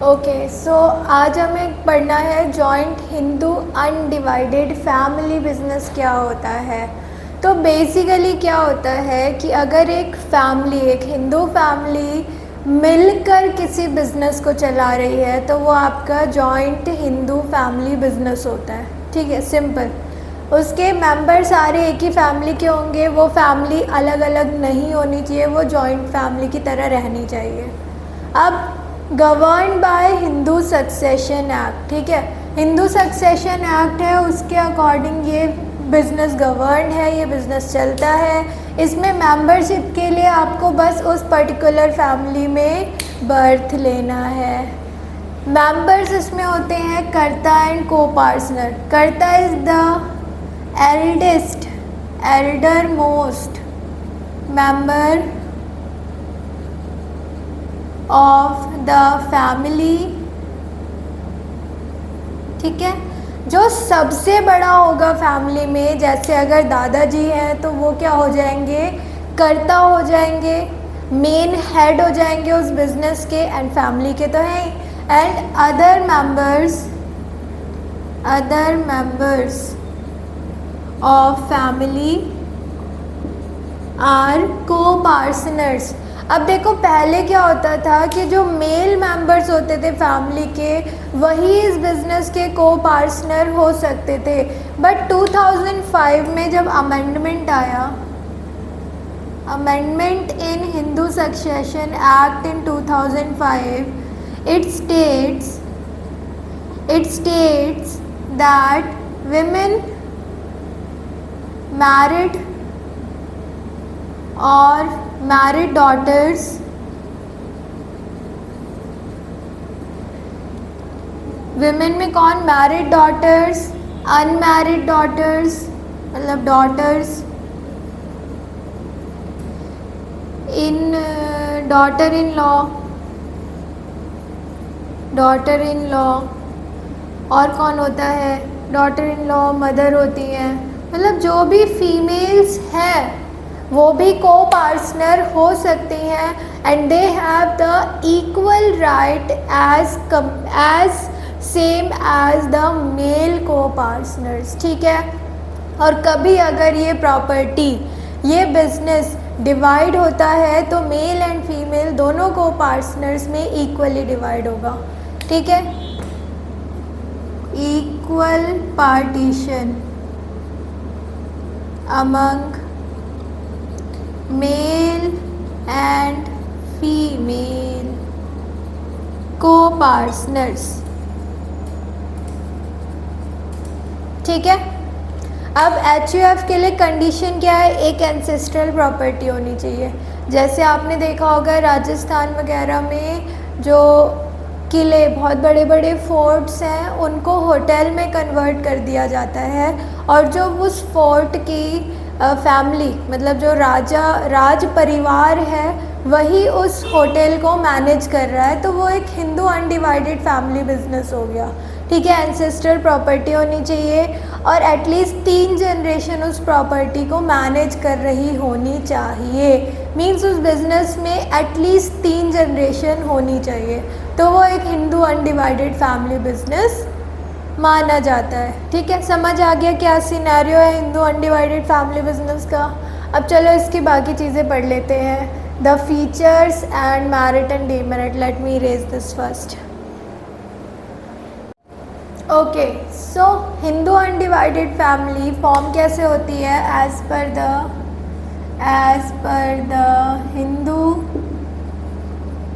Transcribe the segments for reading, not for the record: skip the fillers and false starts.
Okay, सो आज हमें पढ़ना है joint Hindu undivided family business क्या होता है। तो बेसिकली क्या होता है कि अगर एक फैमिली, एक हिंदू फैमिली मिलकर किसी बिज़नेस को चला रही है तो वो आपका जॉइंट हिंदू फैमिली बिजनेस होता है। ठीक है, सिंपल। उसके मेंबर सारे एक ही फैमिली के होंगे, वो फैमिली अलग अलग नहीं होनी चाहिए, वो जॉइंट फैमिली की तरह रहनी चाहिए। अब govern by Hindu succession act, ठीक है, हिंदू सक्सेशन एक्ट है, उसके अकॉर्डिंग ये बिज़नेस गवर्न है, ये बिज़नेस चलता है। इसमें मेंबरशिप के लिए आपको बस उस पर्टिकुलर फैमिली में बर्थ लेना है। मेंबर्स इसमें होते हैं कर्ता एंड को पार्टनर। कर्ता is the eldest, Elder most member of the family, ठीक है, जो सबसे बड़ा होगा फैमिली में। जैसे अगर दादाजी हैं तो वो क्या हो जाएंगे, कर्ता हो जाएंगे, मेन हेड हो जाएंगे उस बिजनेस के, एंड फैमिली के तो हैं ही। And other members of family are co partners. अब देखो, पहले क्या होता था कि जो मेल मेंबर्स होते थे फैमिली के वही इस बिज़नेस के को पार्टनर हो सकते थे। बट 2005 में जब अमेंडमेंट आया, amendment in Hindu succession act in 2005, it states that women married और मैरिड डॉटर्स विमेन में कौन, मैरिड डॉटर्स, अनमैरिड डॉटर्स, मतलब daughters in daughter in law और कौन होता है, डॉटर इन लॉ मदर होती हैं, मतलब जो भी फीमेल्स हैं वो भी को पार्टनर हो सकती हैं। And they have the equal right as same as the male co partners, ठीक है। और कभी अगर ये प्रॉपर्टी, ये बिजनेस डिवाइड होता है तो मेल एंड फीमेल दोनों को पार्टनर्स में इक्वली डिवाइड होगा, ठीक है। Equal partition among male and female को पार्टनर्स, ठीक है। अब HUF के लिए कंडीशन क्या है, एक एंसेस्ट्रल प्रॉपर्टी होनी चाहिए। जैसे आपने देखा होगा राजस्थान वगैरह में जो किले, बहुत बड़े बड़े फोर्ट्स हैं, उनको होटल में कन्वर्ट कर दिया जाता है, और जो उस फोर्ट की फैमिली, मतलब जो राज परिवार है, वही उस होटल को मैनेज कर रहा है, तो वो एक हिंदू अनडिवाइडेड फैमिली बिजनेस हो गया, ठीक है। एंसेस्ट्रल प्रॉपर्टी होनी चाहिए और एटलीस्ट 3 जनरेशन उस प्रॉपर्टी को मैनेज कर रही होनी चाहिए। मीन्स उस बिज़नेस में एटलीस्ट 3 जनरेशन होनी चाहिए, तो वो एक हिंदू अनडिवाइडेड फैमिली बिजनेस माना जाता है, ठीक है। समझ आ गया क्या सिनेरियो है हिंदू अनडिवाइडेड फैमिली बिजनेस का। अब चलो इसकी बाकी चीज़ें पढ़ लेते हैं। The features and merit and demerit. Let me raise this first. Okay, so Hindu undivided family form कैसे होती है, as per the Hindu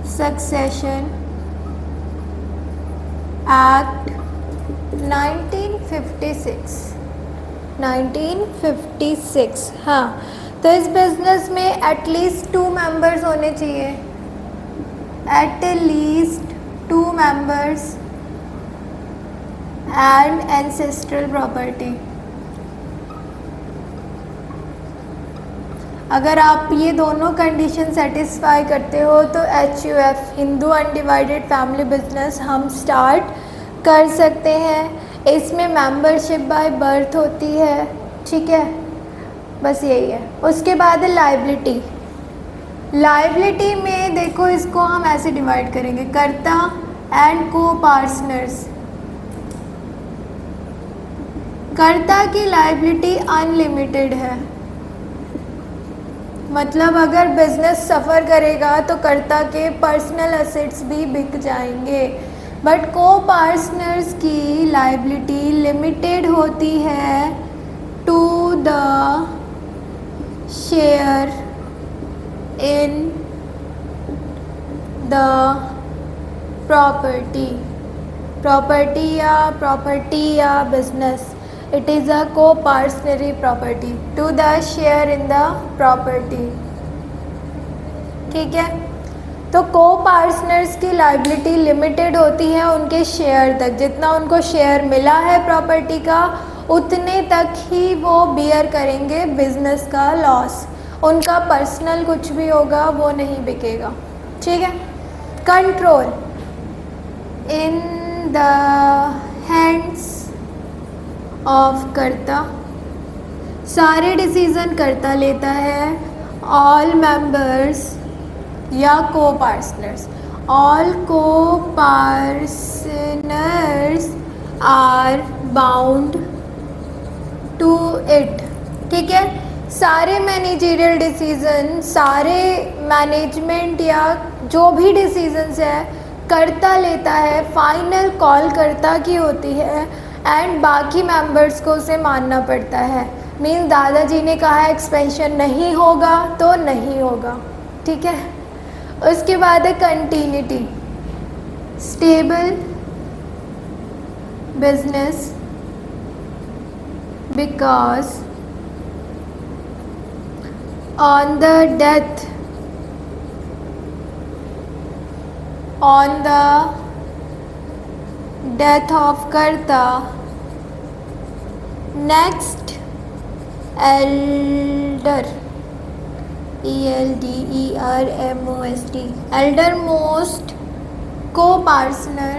succession act 1956। हाँ, तो इस बिजनेस में एटलीस्ट 2 मेंबर्स होने चाहिए, at least 2 members and ancestral property. अगर आप ये दोनों कंडीशन सेटिस्फाई करते हो तो HUF Hindu undivided family business हम स्टार्ट कर सकते हैं। इसमें मेंबरशिप बाय बर्थ होती है, ठीक है, बस यही है। उसके बाद है लाइबिलिटी। में देखो इसको हम ऐसे डिवाइड करेंगे, कर्ता एंड को पार्टनर्स। कर्ता की लायबिलिटी अनलिमिटेड है, मतलब अगर बिजनेस सफ़र करेगा तो कर्ता के पर्सनल एसेट्स भी बिक जाएंगे। बट को पार्टनर्स की लायबिलिटी लिमिटेड होती है to the share in the property या business. It is a coparcenary property to the share in the property. ठीक है, तो को पार्टनर्स की लायबिलिटी लिमिटेड होती है उनके शेयर तक, जितना उनको शेयर मिला है प्रॉपर्टी का उतने तक ही वो बियर करेंगे बिजनेस का लॉस। उनका पर्सनल कुछ भी होगा वो नहीं बिकेगा। ठीक है, control in the hands of कर्ता। सारे डिसीजन कर्ता लेता है। ऑल मेंबर्स या co partners, all co partners are bound to it. ठीक है, सारे मैनेजरियल डिसीजन, सारे मैनेजमेंट या जो भी डिसीजंस है कर्ता लेता है, फाइनल कॉल कर्ता की होती है एंड बाकी मेंबर्स को उसे मानना पड़ता है। मीन्स दादाजी ने कहा एक्सपेंशन नहीं होगा तो नहीं होगा। ठीक है, उसके बाद है continuity. Stable business because on the death of karta next elder ELDERMOST elder most co partner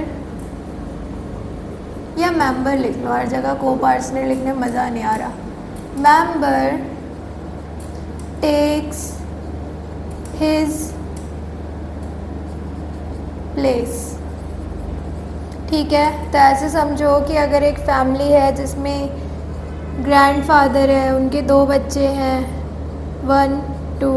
या मेंबर लिख लो, हर जगह को पार्टनर लिखने में मज़ा नहीं आ रहा। Member takes his place. ठीक है, तो ऐसे समझो कि अगर एक फैमिली है जिसमें ग्रैंडफादर है, उनके 2 बच्चे हैं 1 2,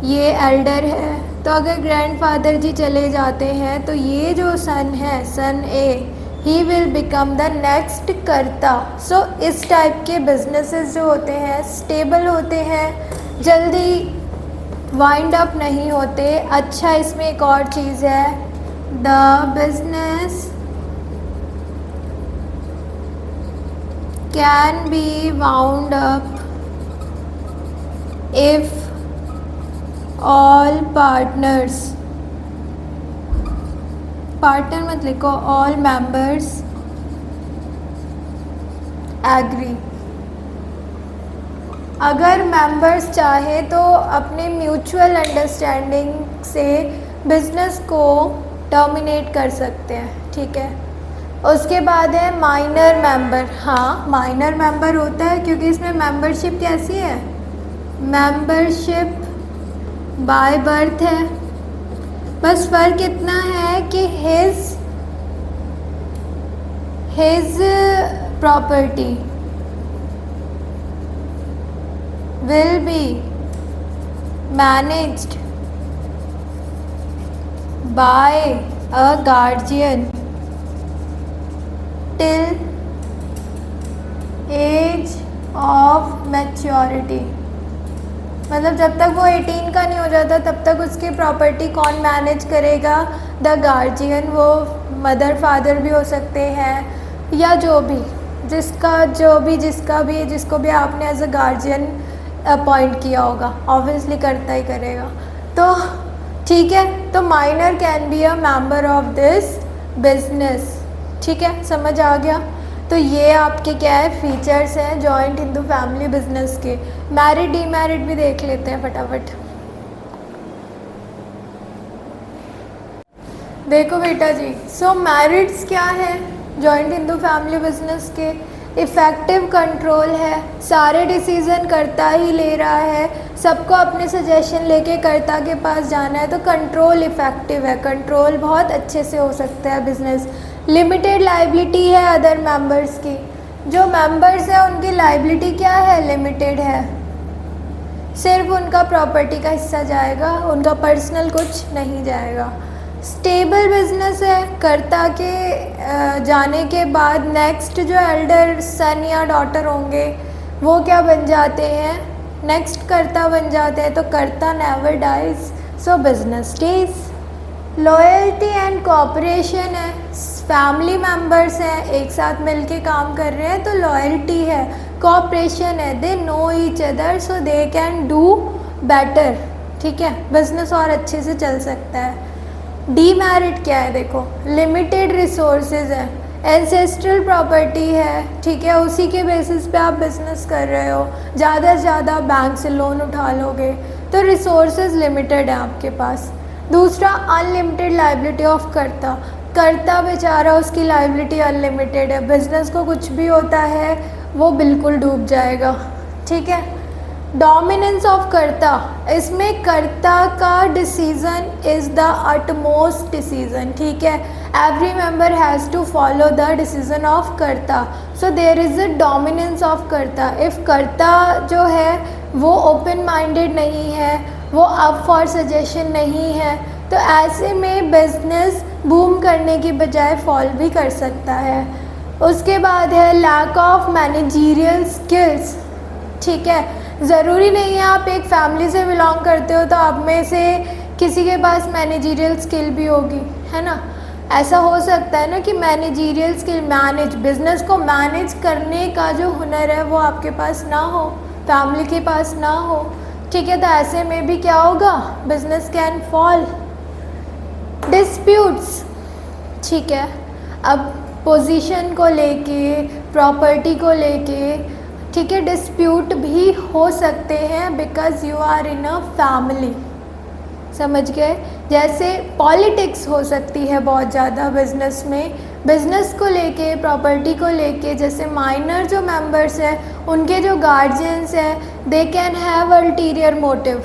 ये एल्डर है, तो अगर ग्रैंडफादर जी चले जाते हैं तो ये जो सन है, son a, he will become the next karta. So इस टाइप के बिजनेसेस जो होते हैं स्टेबल होते हैं, जल्दी वाइंड अप नहीं होते। अच्छा, इसमें एक और चीज़ है, the business can be wound up if all partners, partner मत लिखो, all members agree। अगर मेंबर्स चाहे तो अपने म्यूचुअल अंडरस्टैंडिंग से बिजनेस को टर्मिनेट कर सकते हैं। ठीक है, उसके बाद है माइनर मेंबर। हाँ, माइनर मेंबर होता है क्योंकि इसमें मेंबरशिप कैसी है, मेंबरशिप बाय बर्थ है। बस फ़र्क इतना है कि his property will be managed by a guardian till as of maturity. मतलब जब तक वो 18 का नहीं हो जाता तब तक उसकी प्रॉपर्टी कौन मैनेज करेगा, द गार्जियन। वो मदर फादर भी हो सकते हैं या जो भी जिसको भी आपने एज अ गार्जियन अपॉइंट किया होगा, ऑब्वियसली करता ही करेगा। तो ठीक है, तो minor can be a member of this business. ठीक है, समझ आ गया। तो ये आपके क्या है, फीचर्स हैं जॉइंट हिंदू फैमिली बिजनेस के। मैरिड डीमैरिड भी देख लेते हैं फटाफट। देखो बेटा जी, सो मैरिड्स क्या है जॉइंट हिंदू फैमिली बिजनेस के, इफ़ेक्टिव कंट्रोल है, सारे डिसीज़न कर्ता ही ले रहा है, सबको अपने सजेशन लेके कर्ता के पास जाना है, तो कंट्रोल इफ़ेक्टिव है, कंट्रोल बहुत अच्छे से हो सकता है बिजनेस। लिमिटेड लाइबिलिटी है अदर मेंबर्स की, जो मेंबर्स हैं उनकी लाइबिलिटी क्या है, लिमिटेड है, सिर्फ उनका प्रॉपर्टी का हिस्सा जाएगा, उनका पर्सनल कुछ नहीं जाएगा। स्टेबल बिजनेस है, कर्ता के जाने के बाद नेक्स्ट जो एल्डर सन या डॉटर होंगे वो क्या बन जाते हैं, नेक्स्ट कर्ता बन जाते हैं, तो karta never dies, so business stays. Loyalty and cooperation है, फैमिली मेम्बर्स हैं, एक साथ मिलके काम कर रहे हैं तो लॉयल्टी है, कोऑपरेशन है, they know each other so they can do better, ठीक है, बिजनेस और अच्छे से चल सकता है। डीमेरिट क्या है, देखो लिमिटेड रिसोर्सेज है, एंसेस्ट्रल प्रॉपर्टी है, ठीक है, उसी के बेसिस पे आप बिजनेस कर रहे हो, ज़्यादा से ज़्यादा बैंक से लोन उठा लोगे तो रिसोर्सेज लिमिटेड है आपके पास। दूसरा अनलिमिटेड लाइबिलिटी ऑफ कर्ता, कर्ता बेचारा उसकी लाइबिलिटी अनलिमिटेड है, बिजनेस को कुछ भी होता है वो बिल्कुल डूब जाएगा, ठीक है। डोमिनेंस ऑफ कर्ता, इसमें कर्ता का decision is the utmost decision, ठीक है, every member has to follow the decision of karta, so there is a dominance of karta. If karta जो है वो ओपन माइंडेड नहीं है, वो अप फॉर सजेशन नहीं है, तो ऐसे में बिजनेस बूम करने की बजाय फॉल भी कर सकता है। उसके बाद है लैक ऑफ मैनेजीरियल स्किल्स, ठीक है, ज़रूरी नहीं है आप एक फैमिली से बिलोंग करते हो तो आप में से किसी के पास मैनेजीरियल स्किल भी होगी, है ना, ऐसा हो सकता है ना कि मैनेजीरियल स्किल, मैनेज, बिजनेस को मैनेज करने का जो हुनर है वो आपके पास ना हो, फैमिली के पास ना हो, ठीक है, तो ऐसे में भी क्या होगा, बिजनेस कैन फॉल। डिस्प्यूट्स, ठीक है, अब पोजीशन को लेके, प्रॉपर्टी को लेके, ठीक है, डिस्प्यूट भी हो सकते हैं because you are in a family, समझ गए। जैसे पॉलिटिक्स हो सकती है बहुत ज़्यादा बिजनेस में, बिजनेस को लेके, प्रॉपर्टी को लेके, जैसे माइनर जो मेंबर्स हैं उनके जो गार्जियंस हैं they can have ulterior motive,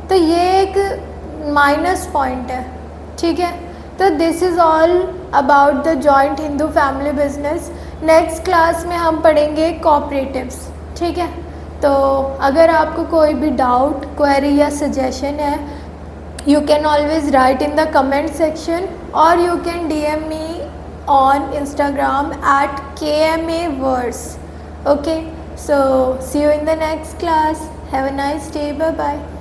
तो ये एक माइनस पॉइंट है, ठीक है। तो this is all about the joint Hindu family business. Next class में हम पढ़ेंगे कोऑपरेटिव्स, ठीक है। तो अगर आपको कोई भी डाउट, क्वेरी या सजेशन है, you can always write in the comment section or you can DM me on Instagram at KMAverse. Okay, so see you in the next class. Have a nice day. Bye bye.